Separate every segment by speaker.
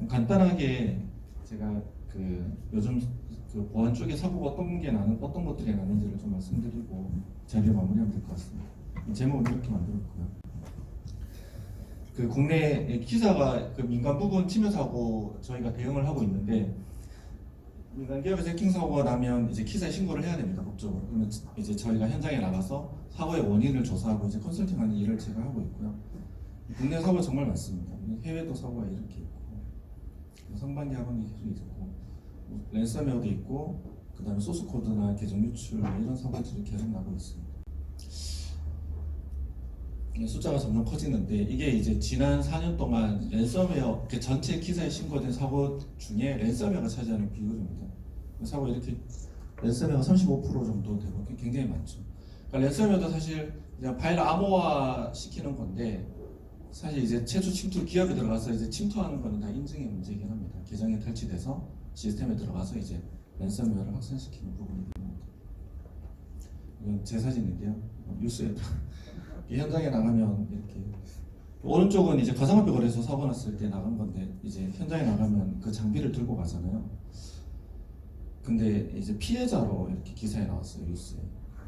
Speaker 1: 간단하게 제가 요즘 보안 쪽에 사고가 어떤 것들이 나는지를 좀 말씀드리고 자료 마무리하면 될 것 같습니다. 제목을 이렇게 만들었고요. 국내 기사가 민간 부분 침해 사고 저희가 대응을 하고 있는데, 민간 기업에서 해킹 사고가 나면 이제 기사에 신고를 해야 됩니다, 법적으로. 그러면 이제 저희가 현장에 나가서 사고의 원인을 조사하고 이제 컨설팅하는 일을 제가 하고 있고요. 국내 사고가 정말 많습니다. 해외도 사고가 이렇게 있고, 상반기 하반기 계속 있고, 랜섬웨어도 있고, 그 다음에 소스 코드나 계정 유출 이런 사고들이 계속 나고 있습니다. 숫자가 점점 커지는데, 이게 이제 지난 4년 동안 랜섬웨어 전체 기사에 신고된 사고 중에 랜섬웨어가 차지하는 비율입니다. 사고 이렇게 랜섬웨어가 35% 정도 되고 굉장히 많죠. 그러니까 랜섬웨어도 사실 그냥 파일 암호화 시키는 건데, 사실 이제 최초 침투 기업에 들어가서 이제 침투하는 거는 다 인증의 문제이긴 합니다. 계정에 탈취돼서 시스템에 들어가서 이제 랜섬웨어를 확산시키는 부분이 됩니다. 이건 제 사진인데요. 뉴스에도 현장에 나가면 이렇게, 오른쪽은 이제 가상화폐 거래소 사고 났을 때 나간 건데, 이제 현장에 나가면 그 장비를 들고 가잖아요. 근데 이제 피해자로 이렇게 기사에 나왔어요, 뉴스에.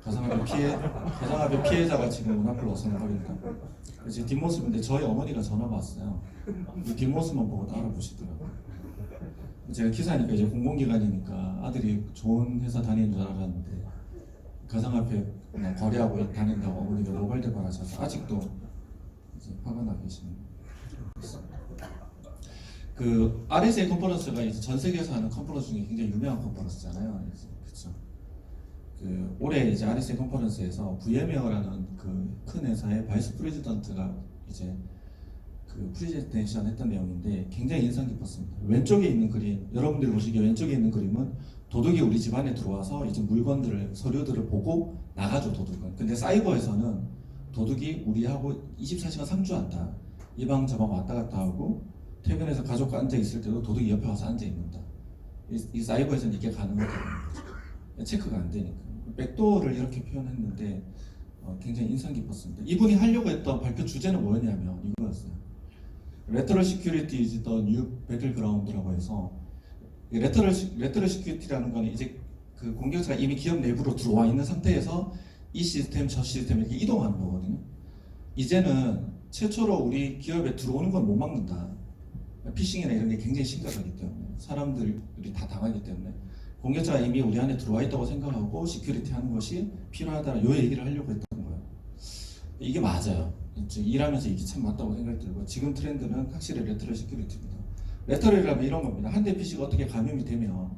Speaker 1: 가상화폐 피해자가 지금 문 앞으로 어성거린다. 제 뒷모습인데 저희 어머니가 전화가 왔어요. 이 뒷모습만 보고 따라보시더라고요. 제가 기사니까 이제 공공기관이니까 아들이 좋은 회사 다니는 줄 알았는데, 가상화폐 그냥 거래하고 다닌다고 어머니가 노발대발 하셔서 아직도 이제 화가 나 계시는 있습니다. RSA 컨퍼런스가 이제 전 세계에서 하는 컨퍼런스 중에 굉장히 유명한 컨퍼런스잖아요. 그렇죠. 올해 이제 RSA 컨퍼런스에서 VM웨어라는 큰 회사의 바이스 프레지던트가 이제 프레젠테이션 했던 내용인데 굉장히 인상 깊었습니다. 왼쪽에 있는 그림, 여러분들이 보시기에 왼쪽에 있는 그림은 도둑이 우리 집 안에 들어와서 이제 물건들을, 서류들을 보고 나가죠, 도둑은. 근데 사이버에서는 도둑이 우리하고 24시간 상주한다. 이 방 저 방 왔다 갔다 하고, 퇴근해서 가족과 앉아 있을 때도 도둑이 옆에 와서 앉아 있는다. 이 사이버에서는 이게 가능하다는 거죠. 체크가 안 되니까. 백도어를 이렇게 표현했는데 굉장히 인상 깊었습니다. 이분이 하려고 했던 발표 주제는 뭐였냐면 이거였어요. Lateral Security is the new battleground라고 해서, 레터럴 시큐리티라는 건 이제 공격자가 이미 기업 내부로 들어와 있는 상태에서 이 시스템 저 시스템 이렇게 이동하는 거거든요. 이제는 최초로 우리 기업에 들어오는 건 못 막는다. 피싱이나 이런 게 굉장히 심각하기 때문에, 사람들이 다 당하기 때문에 공격자가 이미 우리 안에 들어와 있다고 생각하고 시큐리티 하는 것이 필요하다는 요 얘기를 하려고 했던 거예요. 이게 맞아요. 일하면서 이게 참 맞다고 생각이 들고, 지금 트렌드는 확실히 레터럴 시큐리티입니다. 레터럴이라면 이런 겁니다. 한 대 PC가 어떻게 감염이 되면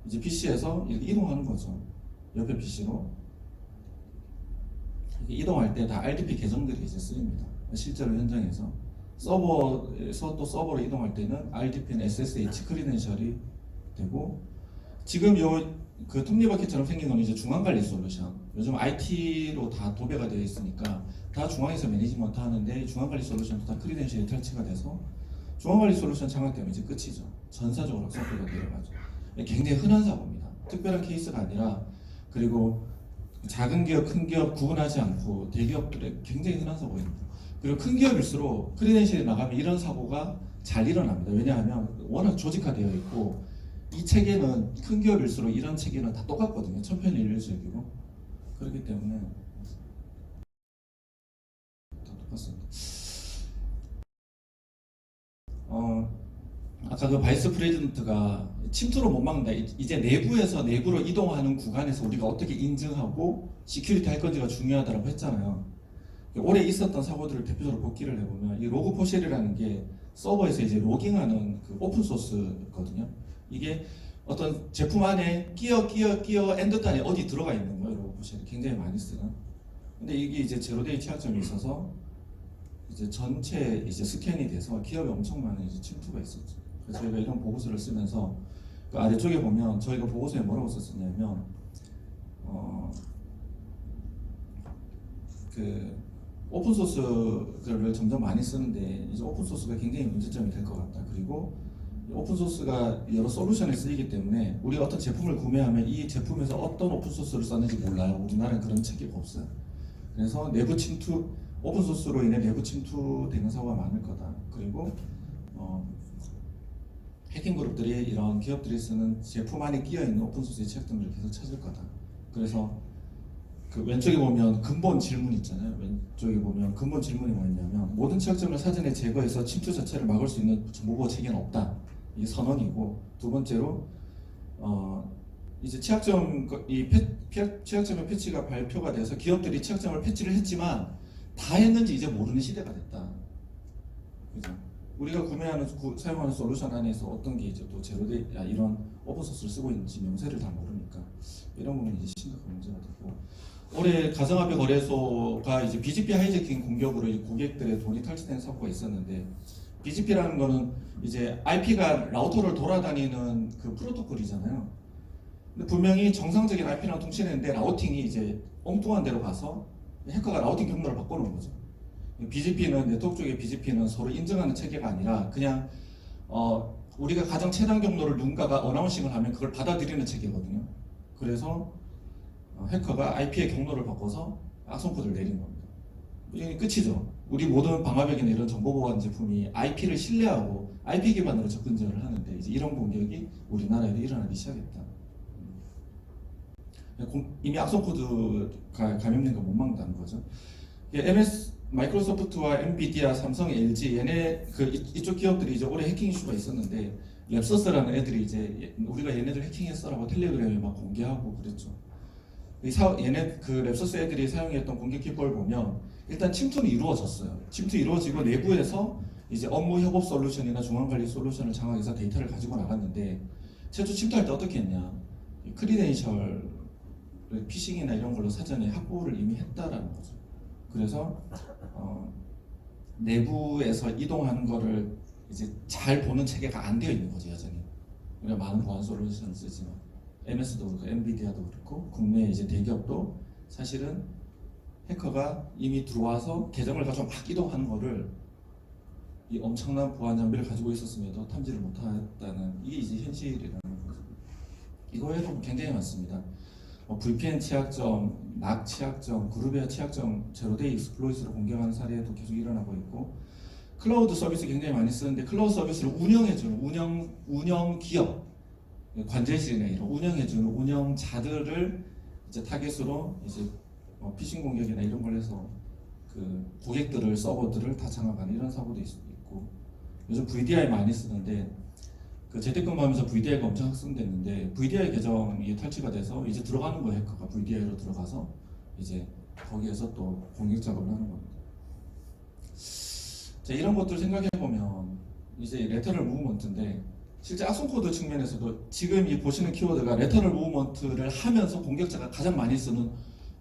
Speaker 1: 이제 PC에서 이렇게 이동하는 거죠. 옆에 PC로 이동할 때 다 RDP 계정들이 이제 쓰입니다. 실제로 현장에서 서버에서 또 서버로 이동할 때는 RDP는 SSH 크리덴셜이 되고, 지금 톱니바퀴처럼 생긴 건 이제 중앙관리 솔루션. 요즘 IT로 다 도배가 되어 있으니까 다 중앙에서 매니지먼트 하는데, 중앙관리 솔루션도 다 크리덴셜이 탈취가 돼서 중앙관리 솔루션 장악되면 이제 끝이죠. 전사적으로 소프트가 내려가죠. 굉장히 흔한 사고입니다. 특별한 케이스가 아니라, 그리고 작은 기업, 큰 기업 구분하지 않고 대기업들의 굉장히 흔한 사고입니다. 그리고 큰 기업일수록 크리덴셜이 나가면 이런 사고가 잘 일어납니다. 왜냐하면 워낙 조직화되어 있고, 이 체계는 큰 기업일수록 이런 체계는 다 똑같거든요. 천편일률적이고. 그렇기 때문에 다 똑같습니다. 아까 바이스 프레지던트가 침투로 못 막는다. 이제 내부에서 내부로 이동하는 구간에서 우리가 어떻게 인증하고 시큐리티 할 건지가 중요하다고 했잖아요. 올해 있었던 사고들을 대표적으로 복기를 해보면, 이 로그4쉘이라는 게 서버에서 이제 로깅하는 오픈 소스거든요. 이게 어떤 제품 안에 끼어 엔드단에 어디 들어가 있는 거예요. 로그4쉘이 굉장히 많이 쓰는. 근데 이게 이제 제로데이 취약점이 있어서 이제 전체 이제 스캔이 돼서 기업에 엄청 많은 이제 침투가 있었죠. 그래서 저희가 이런 보고서를 쓰면서 아래쪽에 보면 저희가 보고서에 뭐라고 썼었냐면, 오픈 소스를 점점 많이 쓰는데, 이제 오픈 소스가 굉장히 문제점이 될 것 같다. 그리고 오픈 소스가 여러 솔루션에 쓰이기 때문에 우리가 어떤 제품을 구매하면 이 제품에서 어떤 오픈 소스를 썼는지 몰라요. 우리나라는 그런 체계가 없어요. 그래서 내부 침투, 오픈 소스로 인해 내부 침투되는 사고가 많을 거다. 그리고 해킹 그룹들이 이런 기업들이 쓰는 제품 안에 끼어 있는 오픈 소스의 취약점들을 계속 찾을 거다. 그래서 그 왼쪽에 보면 근본 질문 있잖아요. 왼쪽에 보면 근본 질문이 뭐였냐면 모든 취약점을 사전에 제거해서 침투 자체를 막을 수 있는 정보보호 체계는 없다. 이게 선언이고, 두 번째로 이제 취약점의 패치가 발표가 돼서 기업들이 취약점을 패치를 했지만 다 했는지 이제 모르는 시대가 됐다. 그죠? 우리가 사용하는 솔루션 안에서 어떤 게 이제 또 제로데이 이런 오픈소스를 쓰고 있는지 명세를 다 모르니까 이런 부분이 이제 심각한 문제가 되고, 올해 가상화폐 거래소가 이제 BGP 하이제킹 공격으로 이제 고객들의 돈이 탈취된 사고가 있었는데, BGP라는 거는 이제 IP가 라우터를 돌아다니는 그 프로토콜이잖아요. 근데 분명히 정상적인 IP랑 통신했는데 라우팅이 이제 엉뚱한 데로 가서 해커가 라우팅 경로를 바꿔놓은 거죠. BGP는 네트워크 쪽의 BGP는 서로 인증하는 체계가 아니라 그냥 우리가 가장 최단 경로를 누군가가 어나운싱을 하면 그걸 받아들이는 체계거든요. 그래서 해커가 IP의 경로를 바꿔서 악성 코드를 내린 겁니다. 이게 끝이죠. 우리 모든 방화벽이나 이런 정보 보안 제품이 IP를 신뢰하고 IP 기반으로 접근을 하는데 이제 이런 공격이 우리나라에도 일어나기 시작했다. 이미 악성 코드가 감염된 거 못 막는다는 거죠. 마이크로소프트와 엔비디아, 삼성, LG 얘네 이쪽 기업들이 이제 올해 해킹 이슈가 있었는데, 랩서스라는 애들이 이제 우리가 얘네들 해킹했어라고 텔레그램에 막 공개하고 그랬죠. 얘네 그 랩서스 애들이 사용했던 공격 기법을 보면 일단 침투는 이루어졌어요. 침투 이루어지고 내부에서 이제 업무 협업 솔루션이나 중앙관리 솔루션을 장악해서 데이터를 가지고 나갔는데, 최초 침투할 때 어떻게 했냐? 크리덴셜 피싱이나 이런 걸로 사전에 확보를 이미 했다라는 거죠. 그래서 내부에서 이동하는 거를 이제 잘 보는 체계가 안 되어 있는 거죠, 여전히. 우리가 많은 보안 솔루션을 쓰지만 MS도 그렇고 엔비디아도 그렇고 국내 이제 대기업도 사실은 해커가 이미 들어와서 계정을 가지고 막 이동하는 거를 이 엄청난 보안 장비를 가지고 있었음에도 탐지를 못했다는, 이게 이제 현실이라는 거죠. 이거에도 굉장히 많습니다. VPN 취약점, 낙 취약점, 그룹웨어 취약점, 제로데이 익스플로이트로 공격하는 사례도 계속 일어나고 있고, 클라우드 서비스 굉장히 많이 쓰는데 클라우드 서비스를 운영해주는 운영 기업, 관제실이나 이런 운영해주는 운영자들을 이제 타겟으로 이제 피싱 공격이나 이런 걸 해서 그 고객들을 서버들을 다 장악하는 이런 사고도 있고, 요즘 VDI 많이 쓰는데 그 재택근무하면서 VDI가 엄청 확산됐는데 VDI 계정이 탈취가 돼서 이제 들어가는 거예요. 해커가 VDI로 들어가서 이제 거기에서 또 공격 작업을 하는 겁니다. 자, 이런 것들 생각해 보면 이제 레터럴 무브먼트인데, 실제 악성 코드 측면에서도 지금 이 보시는 키워드가 레터럴 무브먼트를 하면서 공격자가 가장 많이 쓰는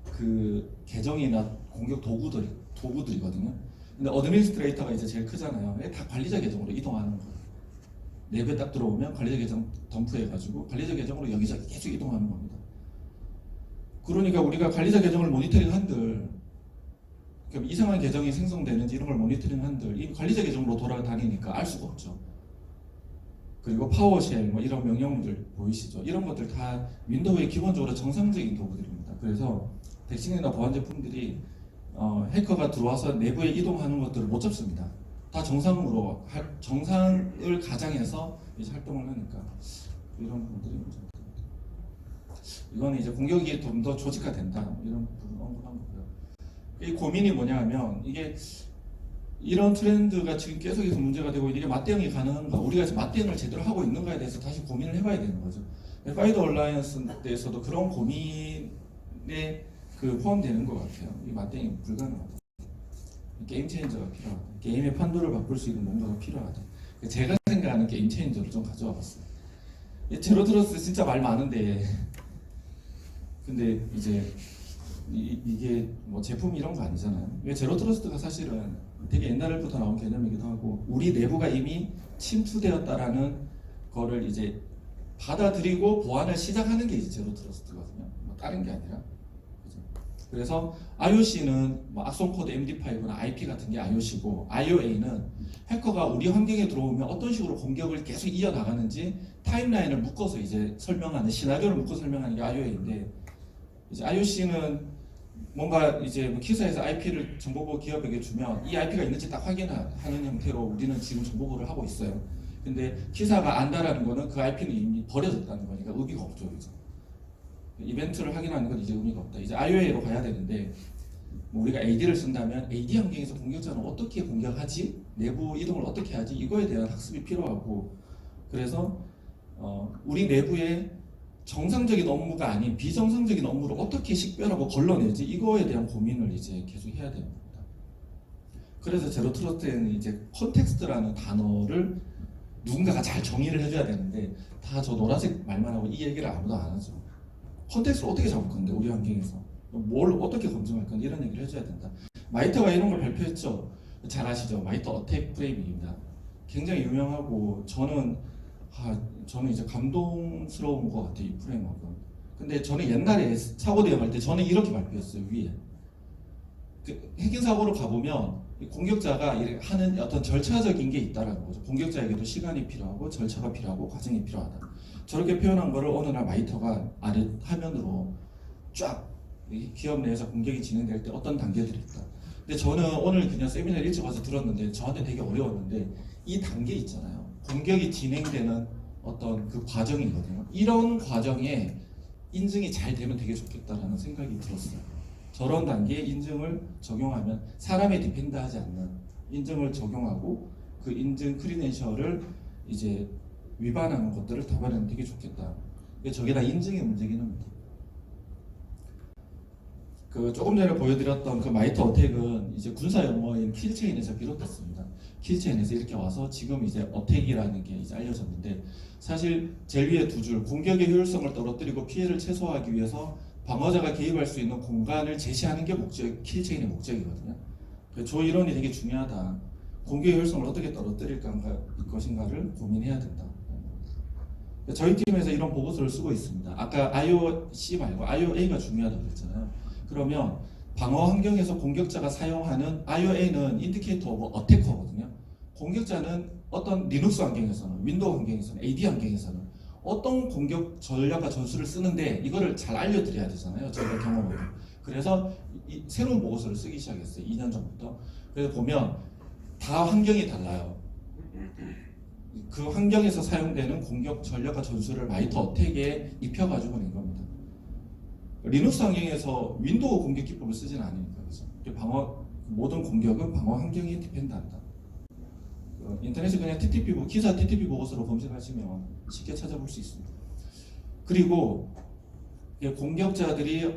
Speaker 1: 그 계정이나 공격 도구들이거든요. 근데 어드미니스트레이터가 이제 제일 크잖아요. 다 관리자 계정으로 이동하는 거예요. 내부에 딱 들어오면 관리자 계정 덤프해가지고 관리자 계정으로 여기저기 계속 이동하는 겁니다. 그러니까 우리가 관리자 계정을 모니터링 한들, 그러니까 이상한 계정이 생성되는지 이런 걸 모니터링 한들 이 관리자 계정으로 돌아다니니까 알 수가 없죠. 그리고 파워쉘 뭐 이런 명령들 보이시죠? 이런 것들 다 윈도우의 기본적으로 정상적인 도구들입니다. 그래서 대칭이나 보안 제품들이 해커가 들어와서 내부에 이동하는 것들을 못 잡습니다. 다 정상을 가장해서 이제 활동을 하니까 이런 부분들이 문제입니다. 이거는 이제 공격이 좀 더 조직화된다 이런 부분 언급한 거고요. 이 고민이 뭐냐 하면 이게 이런 트렌드가 지금 계속해서 문제가 되고 이게 맞대응이 가능한가, 우리가 지금 맞대응을 제대로 하고 있는가에 대해서 다시 고민을 해봐야 되는 거죠. 파이더 얼라이언스에서도 그런 고민에 포함되는 것 같아요. 이 맞대응이 불가능하다. 게임 체인저가 필요하다. 게임의 판도를 바꿀 수 있는 뭔가가 필요하다. 제가 생각하는 게임 체인저를 좀 가져와 봤어요. 제로 트러스트 진짜 말 많은데, 근데 이제 이게 뭐 제품 이런 거 아니잖아요. 제로 트러스트가 사실은 되게 옛날부터 나온 개념이기도 하고, 우리 내부가 이미 침투되었다라는 거를 이제 받아들이고 보안을 시작하는 게 이제 제로 트러스트거든요. 뭐 다른 게 아니라. 그래서 IOC는 뭐 악성 코드 MD5나 IP 같은 게 IOC고, IOA는 해커가 우리 환경에 들어오면 어떤 식으로 공격을 계속 이어나가는지 타임라인을 묶어서 이제 설명하는, 시나리오를 묶어 설명하는 게 IOA인데, 이제 IOC는 뭔가 이제 뭐 기사에서 IP를 정보보호 기업에게 주면 이 IP가 있는지 딱 확인하는 형태로 우리는 지금 정보보호를 하고 있어요. 근데 키사가 안다라는 거는 그 IP는 이미 버려졌다는 거니까 의미가 없죠, 그죠? 이벤트를 확인하는 건 이제 의미가 없다. 이제 IOA로 가야 되는데 뭐 우리가 AD를 쓴다면 AD 환경에서 공격자는 어떻게 공격하지? 내부 이동을 어떻게 하지? 이거에 대한 학습이 필요하고 그래서 우리 내부에 정상적인 업무가 아닌 비정상적인 업무를 어떻게 식별하고 걸러내지? 이거에 대한 고민을 이제 계속 해야 되는 겁니다. 그래서 제로 트러스트에는 이제 컨텍스트라는 단어를 누군가가 잘 정의를 해줘야 되는데 다 저 노란색 말만 하고 이 얘기를 아무도 안 하죠. 컨텍스트를 어떻게 잡을 건데 우리 환경에서 뭘 어떻게 검증할 건데 이런 얘기를 해줘야 된다. 마이터가 이런 걸 발표했죠. 잘 아시죠? 마이터 어택 프레임입니다. 굉장히 유명하고 저는 이제 감동스러운 것 같아요, 이 프레임워크는. 근데 저는 옛날에 사고 대응할 때 저는 이렇게 발표했어요. 위에 해킹 사고로 가보면 공격자가 하는 어떤 절차적인 게 있다라는 거죠. 공격자에게도 시간이 필요하고 절차가 필요하고 과정이 필요하다. 저렇게 표현한 거를 어느 날 마이터가 아래 화면으로 쫙 기업 내에서 공격이 진행될 때 어떤 단계들이 있다. 근데 저는 오늘 그냥 세미나를 일찍 와서 들었는데 저한테 되게 어려웠는데 이 단계 있잖아요. 공격이 진행되는 어떤 그 과정이거든요. 이런 과정에 인증이 잘 되면 되게 좋겠다라는 생각이 들었어요. 저런 단계에 인증을 적용하면 사람에 디펜드하지 않는 인증을 적용하고 그 인증 크리덴셜을 이제 위반하는 것들을 답하면 되게 좋겠다. 저게 다 인증의 문제긴 합니다. 그 조금 전에 보여드렸던 그 마이터 어택은 이제 군사 용어인 킬체인에서 비롯됐습니다. 킬체인에서 이렇게 와서 지금 이제 어택이라는 게 이제 알려졌는데 사실 제일 위에 두 줄 공격의 효율성을 떨어뜨리고 피해를 최소화하기 위해서 방어자가 개입할 수 있는 공간을 제시하는 게 킬체인의 목적이거든요. 저 이론이 되게 중요하다. 공격의 효율성을 어떻게 떨어뜨릴 것인가를 고민해야 된다. 저희 팀에서 이런 보고서를 쓰고 있습니다. 아까 IOC 말고 IOA가 중요하다고 그랬잖아요. 그러면 방어 환경에서 공격자가 사용하는 IOA는 인디케이터 오브 어태커거든요. 공격자는 어떤 리눅스 환경에서는, 윈도우 환경에서는, AD 환경에서는 어떤 공격 전략과 전술을 쓰는데 이거를 잘 알려드려야 되잖아요. 저희가 경험으로. 그래서 새로운 보고서를 쓰기 시작했어요. 2년 전부터. 그래서 보면 다 환경이 달라요. 그 환경에서 사용되는 공격 전략과 전술을 마이터 어택에 입혀가지고 낸 겁니다. 리눅스 환경에서 윈도우 공격 기법을 쓰지는 않으니까 그래서 모든 공격은 방어 환경에 디펜드한다. 인터넷에 그냥 기사 TTP 보고서로 검색하시면 쉽게 찾아볼 수 있습니다. 그리고 공격자들이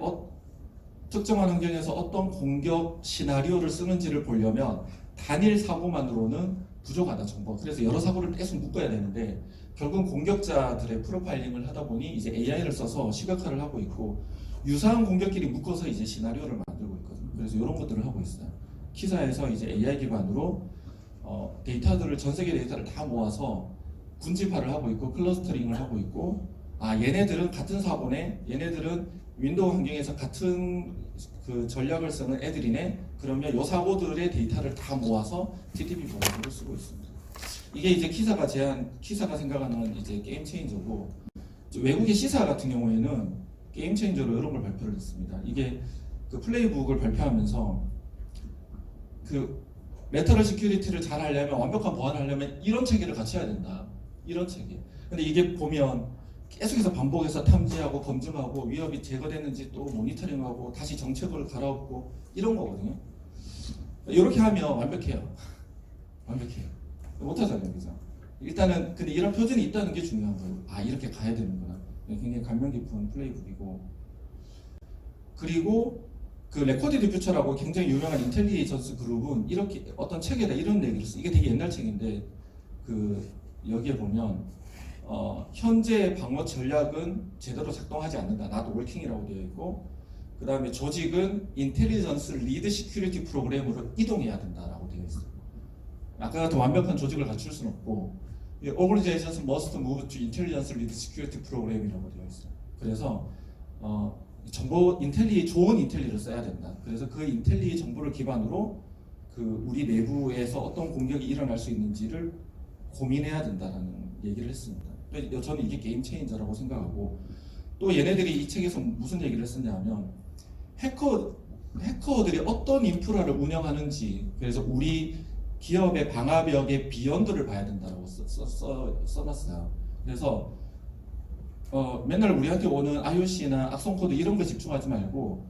Speaker 1: 특정한 환경에서 어떤 공격 시나리오를 쓰는지를 보려면 단일 사고만으로는 부족하다 정보. 그래서 여러 사고를 계속 묶어야 되는데 결국 공격자들의 프로파일링을 하다 보니 이제 AI를 써서 시각화를 하고 있고 유사한 공격끼리 묶어서 이제 시나리오를 만들고 있거든요. 그래서 이런 것들을 하고 있어요. 키사에서 이제 AI 기반으로 데이터들을 전 세계 데이터를 다 모아서 군집화를 하고 있고 클러스터링을 하고 있고 얘네들은 같은 사고네, 얘네들은 윈도우 환경에서 같은 그 전략을 쓰는 애들이네. 그러면 이 사고들의 데이터를 다 모아서 TTP 보고서를 쓰고 있습니다. 이게 이제 키사가 생각하는 이제 게임 체인저고 외국의 시사 같은 경우에는 게임 체인저로 이런 걸 발표를 했습니다. 이게 그 플레이북을 발표하면서 그 레터럴 시큐리티를 잘 하려면 완벽한 보안을 하려면 이런 체계를 같이 해야 된다. 이런 체계. 근데 이게 보면 계속해서 반복해서 탐지하고 검증하고 위협이 제거됐는지 또 모니터링하고 다시 정책을 갈아엎고 이런 거거든요. 이렇게 하면 완벽해요. 완벽해요. 못하잖아요, 그죠? 일단은 근데 이런 표준이 있다는 게 중요한 거예요. 이렇게 가야 되는구나. 굉장히 감명 깊은 플레이북이고 그리고 그 레코디드 퓨처라고 굉장히 유명한 인텔리전스 그룹은 이렇게 어떤 책에다 이런 얘기를 써. 이게 되게 옛날 책인데 그 여기에 보면 현재 방어 전략은 제대로 작동하지 않는다. 나도 월킹이라고 되어 있고 그 다음에 조직은 인텔리전스 리드 시큐리티 프로그램으로 이동해야 된다라고 되어 있어요. 아까 같은 완벽한 조직을 갖출 수는 없고 Organizations must move to intelligence lead security program이라고 되어 있어요. 그래서 정보 좋은 인텔리를 써야 된다. 그래서 그 인텔리 정보를 기반으로 그 우리 내부에서 어떤 공격이 일어날 수 있는지를 고민해야 된다라는 얘기를 했습니다. 저는 이게 게임 체인저라고 생각하고 또 얘네들이 이 책에서 무슨 얘기를 했었냐면 해커들이 어떤 인프라를 운영하는지 그래서 우리 기업의 방화벽의 비연도를 봐야 된다고 써놨어요. 그래서 맨날 우리한테 오는 IOC나 악성 코드 이런 거 집중하지 말고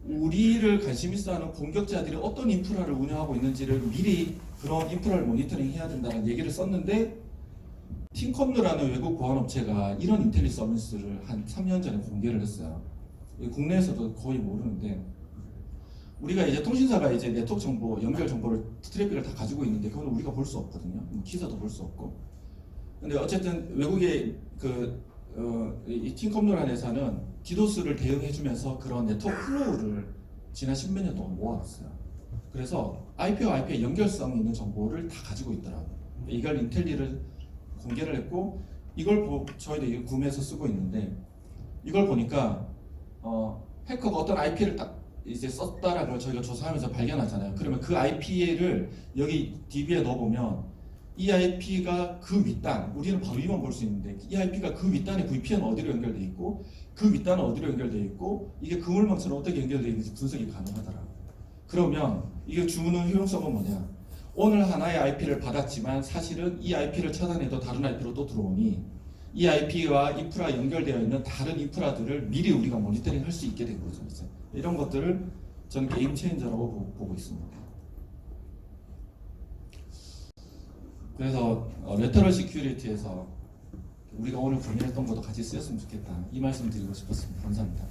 Speaker 1: 우리를 관심 있어하는 공격자들이 어떤 인프라를 운영하고 있는지를 미리 그런 인프라를 모니터링 해야 된다는 얘기를 썼는데 팀컴노라는 외국 보안업체가 이런 인텔리 서비스를 한 3년 전에 공개를 했어요. 국내에서도 거의 모르는데 우리가 이제 통신사가 이제 네트워크 정보, 연결 정보를 트래픽을 다 가지고 있는데 그건 우리가 볼 수 없거든요. 기사도 볼 수 없고. 근데 어쨌든 외국의 이 팀컴노라는 회사는 디도스를 대응해주면서 그런 네트워크 플로우를 지난 10몇 년 동안 모아놨어요. 그래서 IP와 IP의 연결성 있는 정보를 다 가지고 있더라고요. 이걸 인텔리를 공개를 했고 이걸 저희도 이거 구매해서 쓰고 있는데 이걸 보니까 해커가 어떤 IP를 딱 이제 썼다라는 걸 저희가 조사하면서 발견하잖아요. 그러면 그 IP를 여기 DB에 넣어보면 이 IP가 그 윗단, 우리는 바로 이만 볼 수 있는데 이 IP가 그 윗단에 VPN 어디로 연결돼 있고 그 윗단은 어디로 연결돼 있고 이게 그물망처럼 어떻게 연결돼 있는지 분석이 가능하더라고요. 그러면 이게 주문의 효용성은 뭐냐? 오늘 하나의 IP를 받았지만 사실은 이 IP를 차단해도 다른 IP로 또 들어오니 이 IP와 인프라 연결되어 있는 다른 인프라들을 미리 우리가 모니터링 할 수 있게 된 거죠. 이제. 이런 것들을 저는 게임 체인저라고 보고 있습니다. 그래서 레터럴 시큐리티에서 우리가 오늘 고민했던 것도 같이 쓰였으면 좋겠다. 이 말씀 드리고 싶었습니다. 감사합니다.